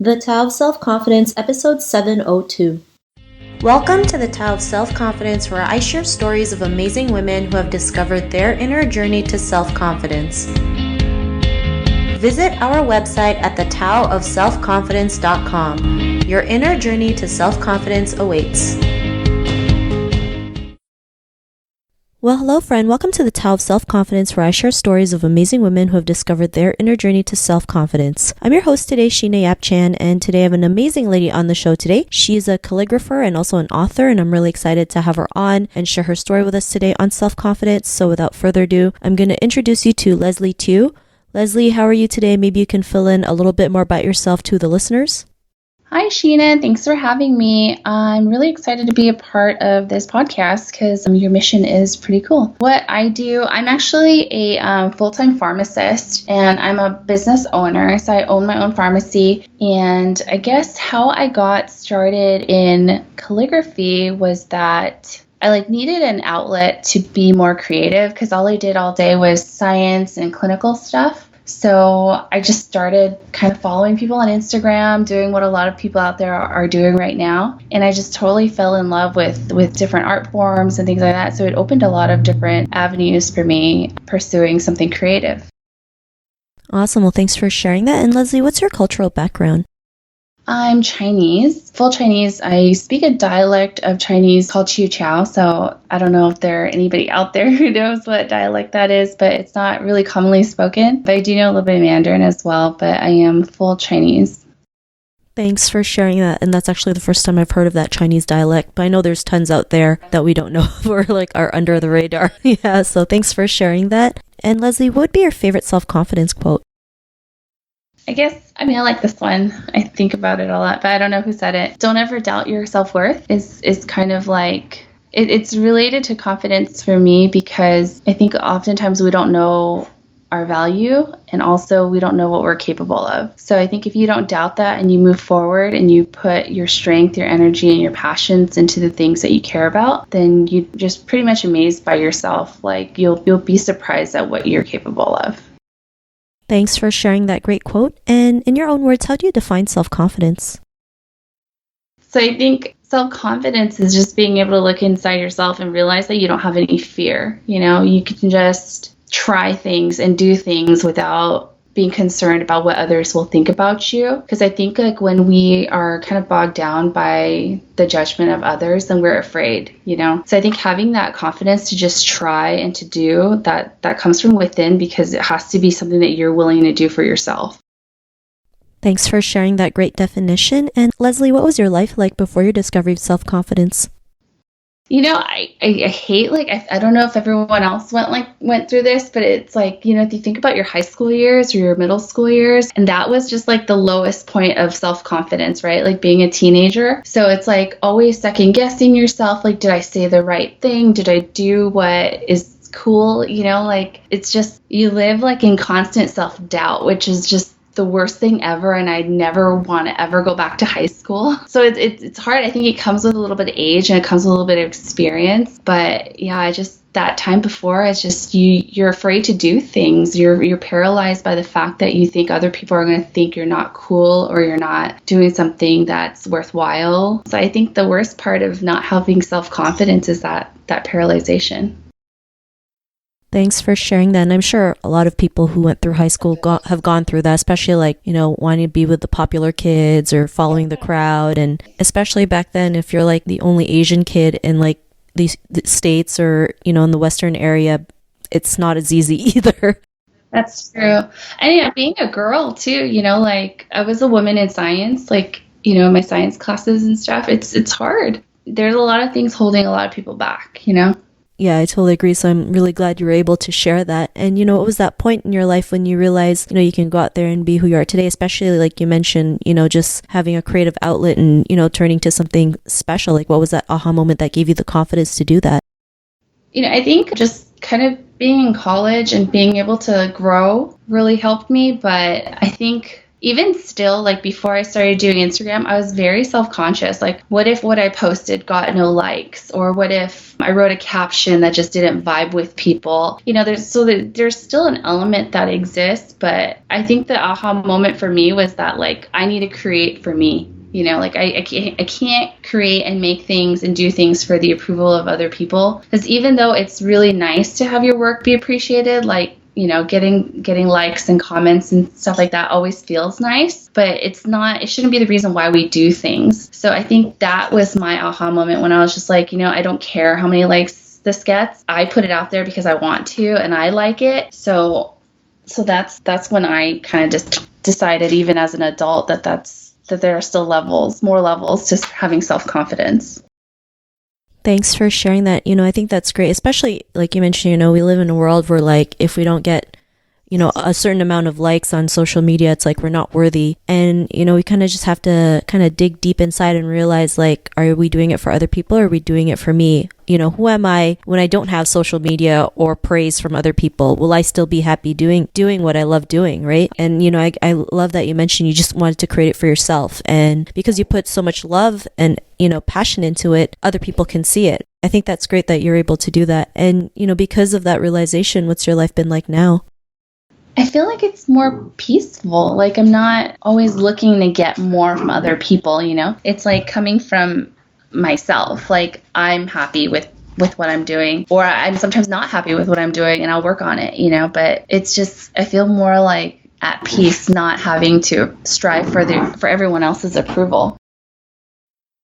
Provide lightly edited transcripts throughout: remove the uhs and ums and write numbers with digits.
The Tao of Self-Confidence, Episode 702. Welcome to the Tao of Self-Confidence, where I share stories of amazing women who have discovered their inner journey to self-confidence. Visit our website at thetaoofselfconfidence.com. Your inner journey to self-confidence awaits. Well, hello friend. Welcome to the Tao of Self-Confidence, where I share stories of amazing women who have discovered their inner journey to self-confidence. I'm your host today, Sheena Yap-Chan, and today I have an amazing lady on the show today. She's a calligrapher and also an author, and I'm really excited to have her on and share her story with us today on self-confidence. So without further ado, I'm going to introduce you to Leslie Tieu. Leslie, how are you today? Maybe you can fill in a little bit more about yourself to the listeners. Hi, Sheena. Thanks for having me. I'm really excited to be a part of this podcast because your mission is pretty cool. What I do, I'm actually a full-time pharmacist and I'm a business owner. So I own my own pharmacy. And I guess how I got started in calligraphy was that I needed an outlet to be more creative because all I did all day was science and clinical stuff. So I just started kind of following people on Instagram, doing what a lot of people out there are doing right now. And I just totally fell in love with different art forms and things like that. So it opened a lot of different avenues for me pursuing something creative. Awesome. Well, thanks for sharing that. And Leslie, what's your cultural background? I'm Chinese, full Chinese. I speak a dialect of Chinese called Tieu. So I don't know if there anybody out there who knows what dialect that is, but it's not really commonly spoken. But I do know a little bit of Mandarin as well, but I am full Chinese. Thanks for sharing that. And that's actually the first time I've heard of that Chinese dialect, but I know there's tons out there that we don't know or are under the radar. Yeah, so thanks for sharing that. And Leslie, what would be your favorite self-confidence quote? I like this one. I think about it a lot, but I don't know who said it. Don't ever doubt your self-worth is kind of like, it's related to confidence for me because I think oftentimes we don't know our value and also we don't know what we're capable of. So I think if you don't doubt that and you move forward and you put your strength, your energy, and your passions into the things that you care about, then you just pretty much amazed by yourself. You'll be surprised at what you're capable of. Thanks for sharing that great quote. And in your own words, how do you define self-confidence? So I think self-confidence is just being able to look inside yourself and realize that you don't have any fear. You can just try things and do things without being concerned about what others will think about you. Because I think when we are kind of bogged down by the judgment of others, then we're afraid, So I think having that confidence to just try and to do that comes from within because it has to be something that you're willing to do for yourself. Thanks for sharing that great definition. And Leslie, what was your life like before your discovery of self-confidence? I hate, I don't know if everyone else went through this, but it's if you think about your high school years or your middle school years, and that was just the lowest point of self-confidence, right? Being a teenager. So it's always second guessing yourself. Did I say the right thing? Did I do what is cool? It's just, you live in constant self-doubt, which is just the worst thing ever, and I'd never want to ever go back to high school. So it's hard. I think it comes with a little bit of age and it comes with a little bit of experience. But yeah, that time before, it's just you're afraid to do things. You're paralyzed by the fact that you think other people are going to think you're not cool or you're not doing something that's worthwhile. So I think the worst part of not having self-confidence is that paralyzation. Thanks for sharing that. And I'm sure a lot of people who went through high school have gone through that, especially wanting to be with the popular kids or following the crowd. And especially back then, if you're the only Asian kid in the States or, in the Western area, it's not as easy either. That's true. And being a girl too, I was a woman in science, my science classes and stuff. It's hard. There's a lot of things holding a lot of people back, Yeah, I totally agree. So I'm really glad you were able to share that. And, what was that point in your life when you realized, you can go out there and be who you are today, especially like you mentioned, just having a creative outlet and, turning to something special? What was that aha moment that gave you the confidence to do that? I think just kind of being in college and being able to grow really helped me. But I think even still, like before I started doing Instagram, I was very self-conscious. Like, what if what I posted got no likes? Or what if I wrote a caption that just didn't vibe with people? There's still an element that exists, but I think the aha moment for me was that, like, I need to create for me. Like I can't create and make things and do things for the approval of other people. Because even though it's really nice to have your work be appreciated, like, getting likes and comments and stuff like that always feels nice, but it shouldn't be the reason why we do things. So I think that was my aha moment when I was just like, I don't care how many likes this gets. I put it out there because I want to and I like it. So that's when I kind of just decided, even as an adult, that there are still more levels to having self-confidence. Thanks for sharing that. I think that's great, especially like you mentioned, we live in a world where, like, if we don't get, a certain amount of likes on social media, it's like we're not worthy. And, we kind of just have to kind of dig deep inside and realize, like, are we doing it for other people or are we doing it for me? Who am I when I don't have social media or praise from other people? Will I still be happy doing what I love doing, right? And, I love that you mentioned you just wanted to create it for yourself. And because you put so much love and, passion into it, other people can see it. I think that's great that you're able to do that. And, because of that realization, what's your life been like now? I feel like it's more peaceful. Like, I'm not always looking to get more from other people, It's like coming from myself. Like, I'm happy with what I'm doing, or I'm sometimes not happy with what I'm doing, and I'll work on it, But it's just, I feel more like at peace, not having to strive for everyone else's approval.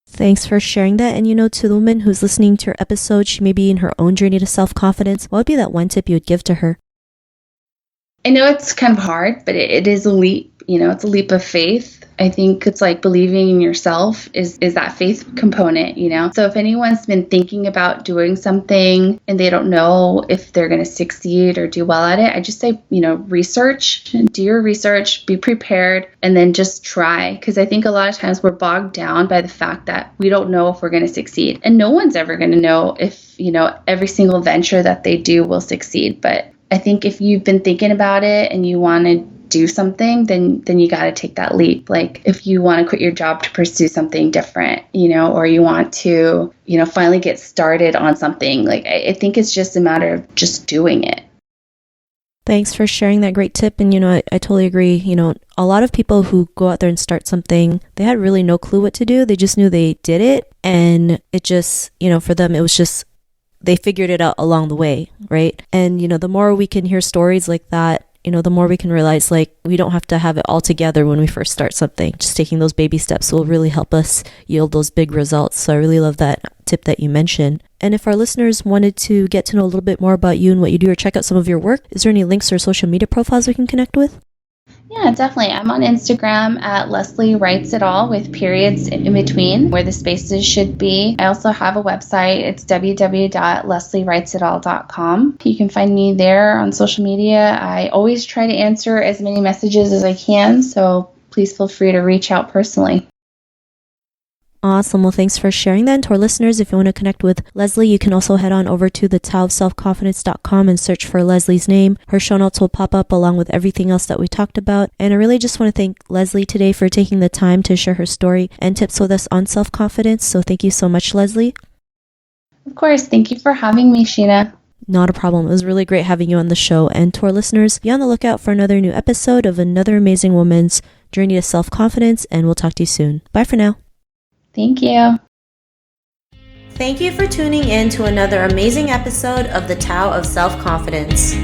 Thanks for sharing that. And to the woman who's listening to your episode, she may be in her own journey to self-confidence. What would be that one tip you would give to her? I know it's kind of hard, but it is a leap. It's a leap of faith. I think it's like believing in yourself is that faith component, So if anyone's been thinking about doing something and they don't know if they're going to succeed or do well at it, I just say, research, do your research, be prepared, and then just try. Because I think a lot of times we're bogged down by the fact that we don't know if we're going to succeed. And no one's ever going to know if, every single venture that they do will succeed. But I think if you've been thinking about it and you want to do something, then you got to take that leap. Like, if you want to quit your job to pursue something different, or you want to, finally get started on something, like, I think it's just a matter of just doing it. Thanks for sharing that great tip. And, I totally agree. A lot of people who go out there and start something, they had really no clue what to do. They just knew they did it. And it just, for them, it was just, they figured it out along the way, right? And, the more we can hear stories like that, the more we can realize, like, we don't have to have it all together when we first start something. Just taking those baby steps will really help us yield those big results. So I really love that tip that you mentioned. And if our listeners wanted to get to know a little bit more about you and what you do or check out some of your work, is there any links or social media profiles we can connect with? Yeah, definitely. I'm on Instagram at Leslie Writes It All with periods in between where the spaces should be. I also have a website. It's www.leslieWritesItAll.com. You can find me there on social media. I always try to answer as many messages as I can, so please feel free to reach out personally. Awesome. Well, thanks for sharing that. And to our listeners, if you want to connect with Leslie, you can also head on over to thetaoofselfconfidence.com and search for Leslie's name. Her show notes will pop up along with everything else that we talked about. And I really just want to thank Leslie today for taking the time to share her story and tips with us on self-confidence. So thank you so much, Leslie. Of course. Thank you for having me, Sheena. Not a problem. It was really great having you on the show. And to our listeners, be on the lookout for another new episode of another amazing woman's journey to self-confidence. And we'll talk to you soon. Bye for now. Thank you. Thank you for tuning in to another amazing episode of the Tieu of Self-Confidence.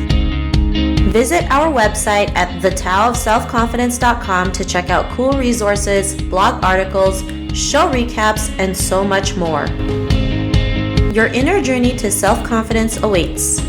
Visit our website at thetaoofselfconfidence.com to check out cool resources, blog articles, show recaps, and so much more. Your inner journey to self-confidence awaits.